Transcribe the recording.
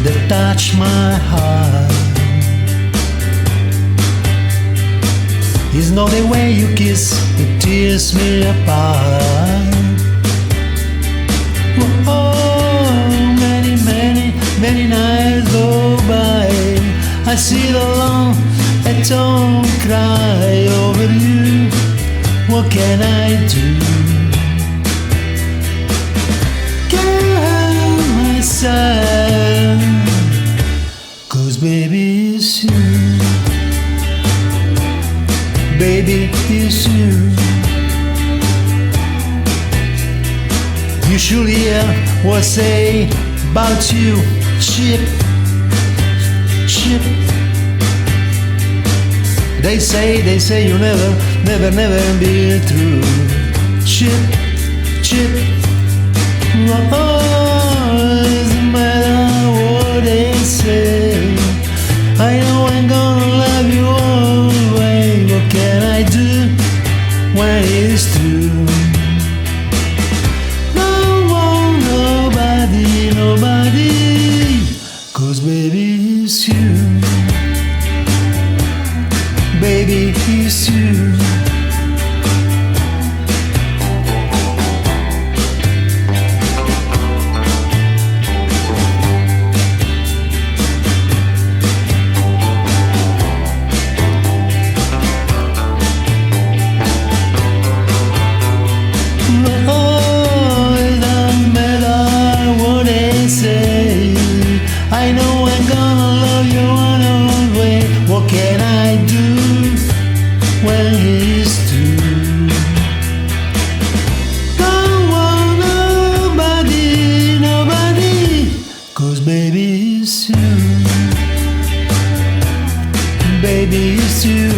that touch my heart. It's not the way you kiss that tears me apart. Oh, many, many, many nights go by. I sit alone and don't cry over you. What can I do? Can't help myself, 'cause baby it's you. Baby it's you. You should hear what I say about you. Chip, chip. They say you never, never, never be true. Chip, chip. Oh, doesn't matter what they say. I know I'm gonna love you always. What can I do when it's true? Don't want nobody, nobody, 'cause baby it's you. Baby it's you. I know I'm gonna love you always. What can I do when it's true? Don't want nobody, nobody, 'cause baby it's you. Baby it's you.